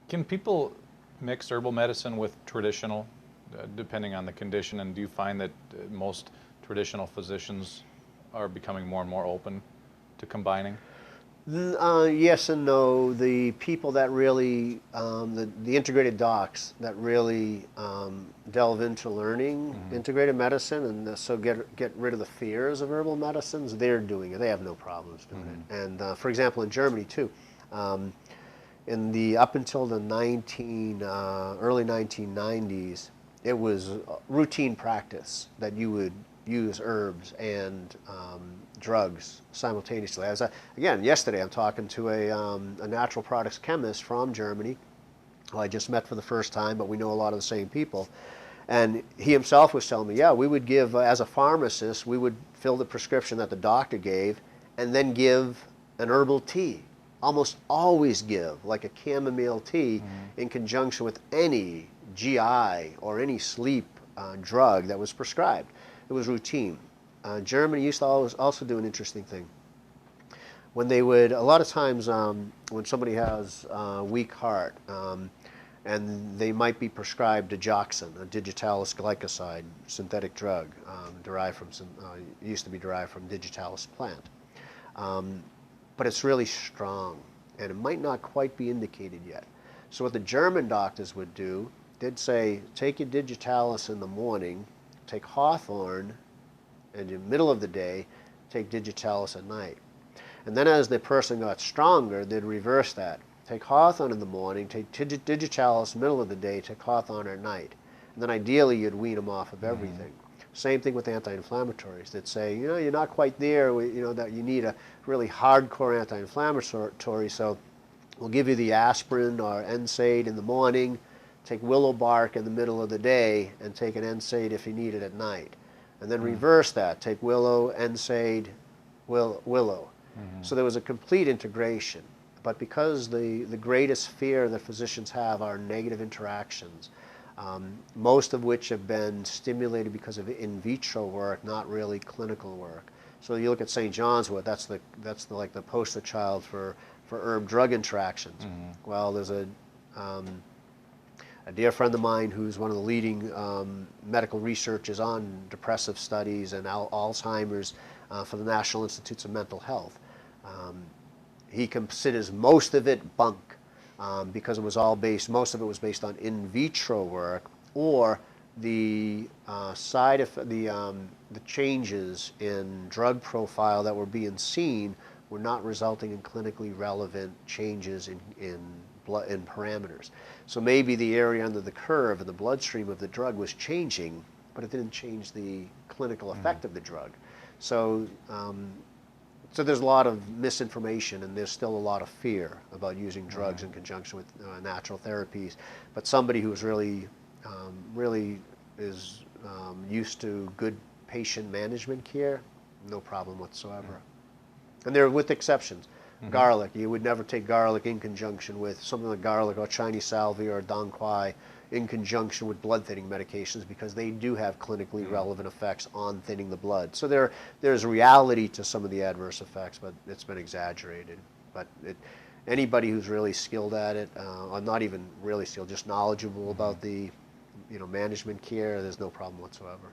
Can people mix herbal medicine with traditional, depending on the condition? And do you find that most traditional physicians are becoming more and more open to combining? Yes and no. The people that really, the integrated docs that really delve into learning integrated medicine and so get rid of the fears of herbal medicines, they're doing it. They have no problems doing it. And for example, in Germany too, up until the early 1990s, it was routine practice that you would use herbs and drugs simultaneously. Again, yesterday I'm talking to a natural products chemist from Germany, who I just met for the first time, but we know a lot of the same people. And he himself was telling me, yeah, we would give, as a pharmacist, we would fill the prescription that the doctor gave and then give an herbal tea. Almost always give, like a chamomile tea, in conjunction with any GI or any sleep drug that was prescribed. It was routine. Germany used to also do an interesting thing. When they would, a lot of times when somebody has a weak heart and they might be prescribed digoxin, a digitalis glycoside synthetic drug used to be derived from digitalis plant. But it's really strong and it might not quite be indicated yet. So what the German doctors would do, they'd say, take your digitalis in the morning, take hawthorn in the middle of the day, take digitalis at night. And then as the person got stronger, they'd reverse that. Take hawthorn in the morning, take digitalis middle of the day, take hawthorn at night. And then ideally you'd wean them off of everything. Same thing with anti-inflammatories. They'd say, you know, you're not quite there, that you need a really hardcore anti-inflammatory, so we'll give you the aspirin or NSAID in the morning, take willow bark in the middle of the day, and take an NSAID if you need it at night. And then reverse that, take willow, NSAID, willow. So there was a complete integration. But because the greatest fear that physicians have are negative interactions, most of which have been stimulated because of in vitro work, not really clinical work. So you look at St. John's Wood, that's like the poster child for herb-drug interactions. Well, there's a dear friend of mine who's one of the leading medical researchers on depressive studies and Alzheimer's for the National Institutes of Mental Health. He considers most of it bunk. Because it was most of it was based on in vitro work, or the changes in drug profile that were being seen were not resulting in clinically relevant changes in parameters. So maybe the area under the curve in the bloodstream of the drug was changing, but it didn't change the clinical effect of the drug. So there's a lot of misinformation, and there's still a lot of fear about using drugs in conjunction with natural therapies. But somebody who's really is used to good patient management care, no problem whatsoever. And there, with exceptions. Garlic, you would never take garlic in conjunction with something like garlic or Chinese salvia or dong quai in conjunction with blood thinning medications, because they do have clinically relevant effects on thinning the blood. So there's reality to some of the adverse effects, but it's been exaggerated. But anybody who's really skilled at it, or not even really skilled, just knowledgeable about the management care, there's no problem whatsoever.